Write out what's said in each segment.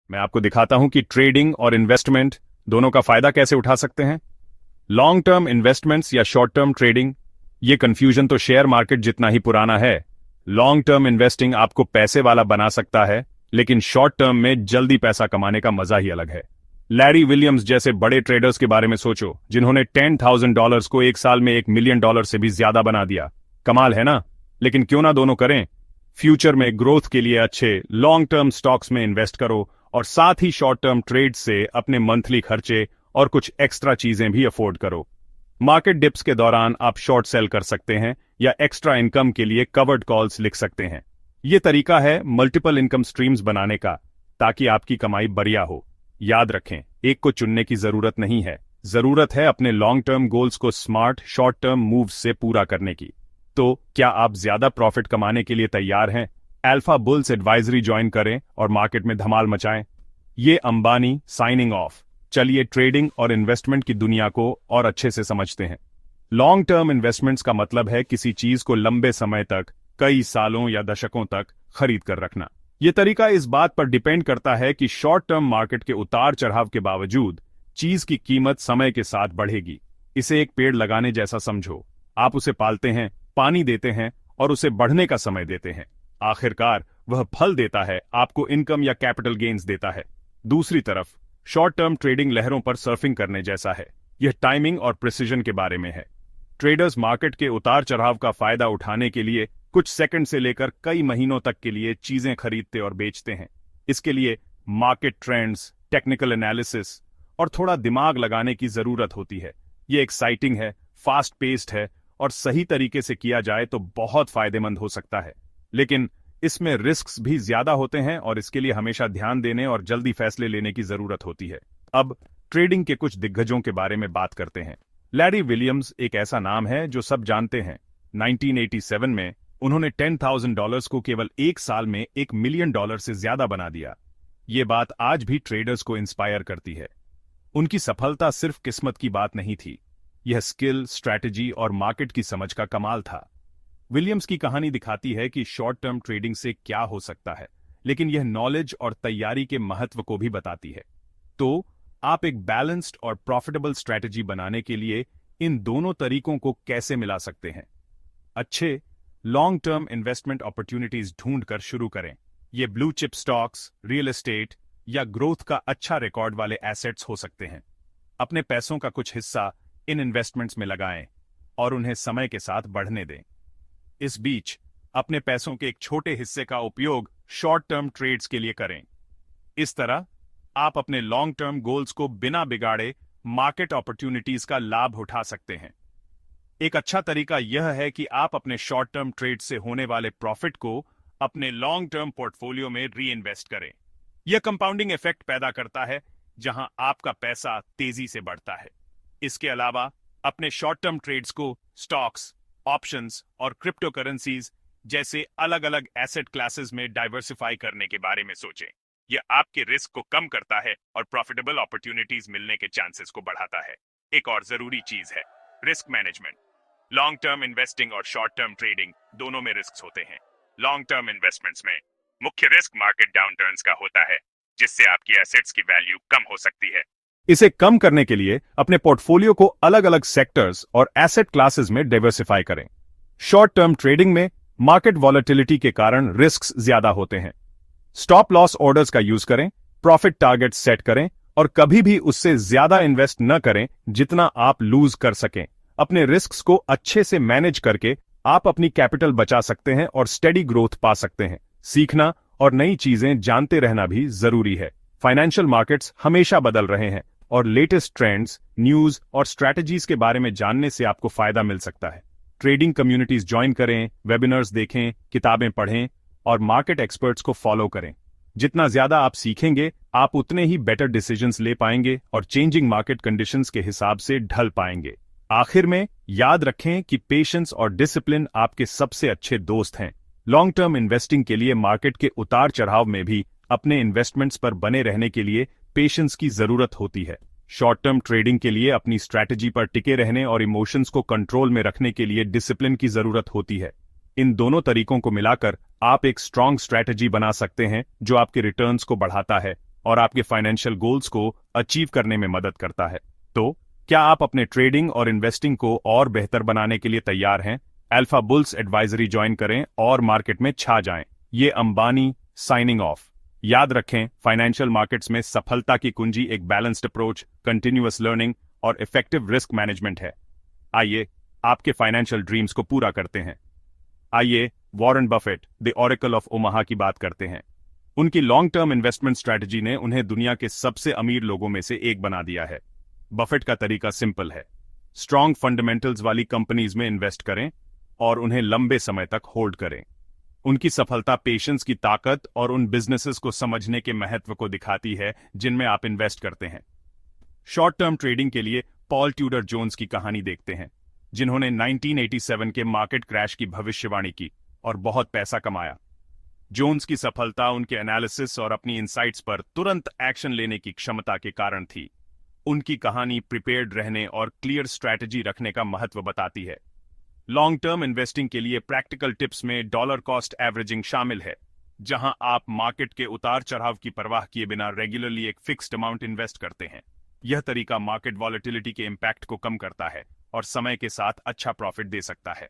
मैं आपको दिखाता हूं कि ट्रेडिंग और इन्वेस्टमेंट दोनों का फायदा कैसे उठा सकते हैं। लॉन्ग टर्म इन्वेस्टमेंट्स या शॉर्ट टर्म ट्रेडिंग, ये कंफ्यूजन तो शेयर मार्केट जितना ही पुराना है। लॉन्ग टर्म इन्वेस्टिंग आपको पैसे वाला बना सकता है, लेकिन शॉर्ट टर्म में जल्दी पैसा कमाने का मजा ही अलग है। लैरी विलियम्स जैसे बड़े ट्रेडर्स के बारे में सोचो, जिन्होंने $10,000 को एक साल में $1 मिलियन से भी ज्यादा बना दिया। कमाल है ना? लेकिन क्यों ना दोनों करें। फ्यूचर में ग्रोथ के लिए अच्छे लॉन्ग टर्म स्टॉक्स में इन्वेस्ट करो और साथ ही शॉर्ट टर्म ट्रेड से अपने मंथली खर्चे और कुछ एक्स्ट्रा चीजें भी अफोर्ड करो। मार्केट डिप्स के दौरान आप शॉर्ट सेल कर सकते हैं या एक्स्ट्रा इनकम के लिए कवर्ड कॉल्स लिख सकते हैं। यह तरीका है मल्टीपल इनकम स्ट्रीम्स बनाने का, ताकि आपकी कमाई बढ़िया हो। याद रखें, एक को चुनने की जरूरत नहीं है, जरूरत है अपने लॉन्ग टर्म गोल्स को स्मार्ट शॉर्ट टर्म मूव्स से पूरा करने की। तो क्या आप ज्यादा प्रॉफिट कमाने के लिए तैयार हैं? अल्फा बुल्स एडवाइजरी ज्वाइन करें और मार्केट में धमाल मचाएं। ये अंबानी साइनिंग ऑफ। चलिए ट्रेडिंग और इन्वेस्टमेंट की दुनिया को और अच्छे से समझते हैं। लॉन्ग टर्म इन्वेस्टमेंट्स का मतलब है किसी चीज को लंबे समय तक, कई सालों या दशकों तक खरीद कर रखना। यह तरीका इस बात पर डिपेंड करता है कि शॉर्ट टर्म मार्केट के उतार चढ़ाव के बावजूद चीज की कीमत समय के साथ बढ़ेगी। इसे एक पेड़ लगाने जैसा समझो। आप उसे पालते हैं, पानी देते हैं और उसे बढ़ने का समय देते हैं। आखिरकार वह फल देता है, आपको इनकम या कैपिटल गेन्स देता है। दूसरी तरफ शॉर्ट टर्म ट्रेडिंग लहरों पर सर्फिंग करने जैसा है। यह टाइमिंग और प्रिसिजन के बारे में है। ट्रेडर्स मार्केट के उतार चढ़ाव का फायदा उठाने के लिए कुछ सेकंड से लेकर कई महीनों तक के लिए चीजें खरीदते और बेचते हैं। इसके लिए मार्केट ट्रेंड्स, टेक्निकल एनालिसिस और थोड़ा दिमाग लगाने की जरूरत होती है। यह एक्साइटिंग है, फास्ट पेस्ड है और सही तरीके से किया जाए तो बहुत फायदेमंद हो सकता है। लेकिन इसमें रिस्क्स भी ज्यादा होते हैं और इसके लिए हमेशा ध्यान देने और जल्दी फैसले लेने की जरूरत होती है। अब ट्रेडिंग के कुछ दिग्गजों के बारे में बात करते हैं। लैरी विलियम्स एक ऐसा नाम है जो सब जानते हैं। 1987 में उन्होंने $10,000 को केवल एक साल में $1 मिलियन से ज्यादा बना दिया। ये बात आज भी ट्रेडर्स को इंस्पायर करती है। उनकी सफलता सिर्फ किस्मत की बात नहीं थी, यह स्किल, स्ट्रैटेजी और मार्केट की समझ का कमाल था। विलियम्स की कहानी दिखाती है कि शॉर्ट टर्म ट्रेडिंग से क्या हो सकता है, लेकिन यह नॉलेज और तैयारी के महत्व को भी बताती है। तो आप एक बैलेंस्ड और प्रॉफिटेबल स्ट्रैटेजी बनाने के लिए इन दोनों तरीकों को कैसे मिला सकते हैं? अच्छे लॉन्ग टर्म इन्वेस्टमेंट अपॉर्चुनिटीज ढूंढकर शुरू करें। ये blue chip stocks, real estate या ग्रोथ का अच्छा रिकॉर्ड वाले एसेट्स हो सकते हैं। अपने पैसों का कुछ हिस्सा इन इन्वेस्टमेंट्स में लगाएं और उन्हें समय के साथ बढ़ने दें। इस बीच अपने पैसों के एक छोटे हिस्से का उपयोग शॉर्ट टर्म ट्रेड्स के लिए करें। इस तरह आप अपने लॉन्ग टर्म गोल्स को बिना बिगाड़े मार्केट अपॉर्चुनिटीज का लाभ उठा सकते हैं। एक अच्छा तरीका यह है कि आप अपने शॉर्ट टर्म ट्रेड से होने वाले प्रॉफिट को अपने लॉन्ग टर्म पोर्टफोलियो में री इन्वेस्ट करें। यह कंपाउंडिंग इफेक्ट पैदा करता है, जहां आपका पैसा तेजी से बढ़ता है। इसके अलावा अपने शॉर्ट टर्म ट्रेड्स को स्टॉक्स, ऑप्शंस और क्रिप्टो करेंसीज जैसे अलग अलग एसेट क्लासेस में डाइवर्सिफाई करने के बारे में सोचें। यह आपके रिस्क को कम करता है और प्रॉफिटेबल अपॉर्चुनिटीज मिलने के चांसेस को बढ़ाता है। एक और जरूरी चीज है risk management. Long term investing और शॉर्ट टर्म ट्रेडिंग दोनों में रिस्क होते हैं। लॉन्ग टर्म इन्वेस्टमेंट्स में मुख्य रिस्क मार्केट डाउनटर्न्स का होता है, जिससे आपकी एसेट्स की वैल्यू कम हो सकती है। इसे कम करने के लिए अपने पोर्टफोलियो को अलग अलग सेक्टर्स और एसेट क्लासेस में डाइवर्सिफाई करें। शॉर्ट टर्म ट्रेडिंग में मार्केट वॉलेटिलिटी के कारण रिस्क्स ज्यादा होते हैं। स्टॉप लॉस ऑर्डर्स का यूज करें, प्रॉफिट टारगेट सेट करें और कभी भी उससे ज्यादा इन्वेस्ट न करें जितना आप लूज कर सकें। अपने रिस्क्स को अच्छे से मैनेज करके आप अपनी कैपिटल बचा सकते हैं और स्टेडी ग्रोथ पा सकते हैं। सीखना और नई चीजें जानते रहना भी जरूरी है। फाइनेंशियल मार्केट्स हमेशा बदल रहे हैं और लेटेस्ट ट्रेंड्स, न्यूज और स्ट्रैटेजीज के बारे में जानने से आपको फायदा मिल सकता है। ट्रेडिंग कम्युनिटीज ज्वाइन करें, वेबिनार्स देखें, किताबें पढ़ें और मार्केट एक्सपर्ट्स को फॉलो करें। जितना ज्यादा आप सीखेंगे, आप उतने ही बेटर डिसीजंस ले पाएंगे और चेंजिंग मार्केट कंडीशंस के हिसाब से ढल पाएंगे। आखिर में याद रखें कि पेशेंस और डिसिप्लिन आपके सबसे अच्छे दोस्त हैं। लॉन्ग टर्म इन्वेस्टिंग के लिए मार्केट के उतार चढ़ाव में भी अपने इन्वेस्टमेंट्स पर बने रहने के लिए पेशेंस की जरूरत होती है। शॉर्ट टर्म ट्रेडिंग के लिए अपनी स्ट्रैटेजी पर टिके रहने और इमोशंस को कंट्रोल में रखने के लिए डिसिप्लिन की जरूरत होती है। इन दोनों तरीकों को मिलाकर आप एक स्ट्रांग स्ट्रैटेजी बना सकते हैं जो आपके रिटर्न्स को बढ़ाता है और आपके फाइनेंशियल गोल्स को अचीव करने में मदद करता है। तो क्या आप अपने ट्रेडिंग और इन्वेस्टिंग को और बेहतर बनाने के लिए तैयार हैं? अल्फा बुल्स एडवाइजरी ज्वाइन करें और मार्केट में छा जाएं। ये अंबानी साइनिंग ऑफ। याद रखें, फाइनेंशियल मार्केट्स में सफलता की कुंजी एक बैलेंस्ड अप्रोच, कंटिन्यूअस लर्निंग और इफेक्टिव रिस्क मैनेजमेंट है। आइए आपके फाइनेंशियल ड्रीम्स को पूरा करते हैं। आइए Warren Buffett, the oracle of Omaha की बात करते हैं। उनकी लॉन्ग टर्म इन्वेस्टमेंट स्ट्रैटेजी ने उन्हें दुनिया के सबसे अमीर लोगों में से एक बना दिया है। बफेट का तरीका सिंपल है। स्ट्रॉन्ग फंडामेंटल्स वाली कंपनीज में इन्वेस्ट करें और उन्हें लंबे समय तक होल्ड करें। उनकी सफलता पेशेंस की ताकत और उन बिजनेसेस को समझने के महत्व को दिखाती है जिनमें आप इन्वेस्ट करते हैं। शॉर्ट टर्म ट्रेडिंग के लिए पॉल ट्यूडर जोन्स की कहानी देखते हैं, जिन्होंने 1987 के मार्केट क्रैश की भविष्यवाणी की और बहुत पैसा कमाया। जोन्स की सफलता उनके एनालिसिस और अपनी इंसाइट्स पर तुरंत एक्शन लेने की क्षमता के कारण थी। उनकी कहानी प्रिपेयर्ड रहने और क्लियर स्ट्रैटेजी रखने का महत्व बताती है। लॉन्ग टर्म इन्वेस्टिंग के लिए प्रैक्टिकल टिप्स में डॉलर कॉस्ट एवरेजिंग शामिल है, जहां आप मार्केट के उतार चढ़ाव की परवाह किए बिना रेगुलरली एक फिक्स्ड अमाउंट इन्वेस्ट करते हैं। यह तरीका मार्केट वॉलेटिलिटी के इम्पैक्ट को कम करता है और समय के साथ अच्छा प्रॉफिट दे सकता है।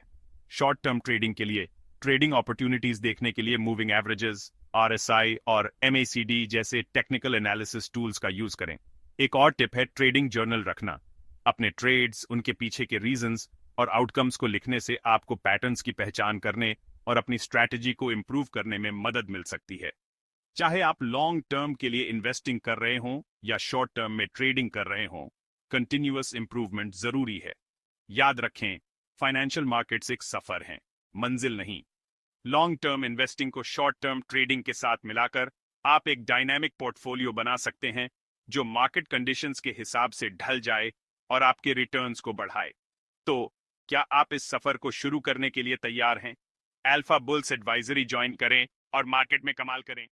शॉर्ट टर्म ट्रेडिंग के लिए ट्रेडिंग अपॉर्चुनिटीज देखने के लिए मूविंग एवरेजेस, आरएसआई और एमएसीडी जैसे टेक्निकल एनालिसिस टूल्स का यूज करें। एक और टिप है ट्रेडिंग जर्नल रखना। अपने ट्रेड्स, उनके पीछे के रीजंस और आउटकम्स को लिखने से आपको पैटर्न्स की पहचान करने और अपनी स्ट्रैटेजी को इंप्रूव करने में मदद मिल सकती है। चाहे आप लॉन्ग टर्म के लिए इन्वेस्टिंग कर रहे हों या शॉर्ट टर्म में ट्रेडिंग कर रहे हों, कंटिन्यूअस इंप्रूवमेंट जरूरी है। याद रखें, फाइनेंशियल मार्केट्स एक सफर हैं, मंजिल नहीं। लॉन्ग टर्म इन्वेस्टिंग को शॉर्ट टर्म ट्रेडिंग के साथ मिलाकर आप एक डायनामिक पोर्टफोलियो बना सकते हैं जो मार्केट कंडीशंस के हिसाब से ढल जाए और आपके रिटर्न्स को बढ़ाए। तो क्या आप इस सफर को शुरू करने के लिए तैयार हैं? अल्फा बुल्स एडवाइजरी ज्वाइन करें और मार्केट में कमाल करें।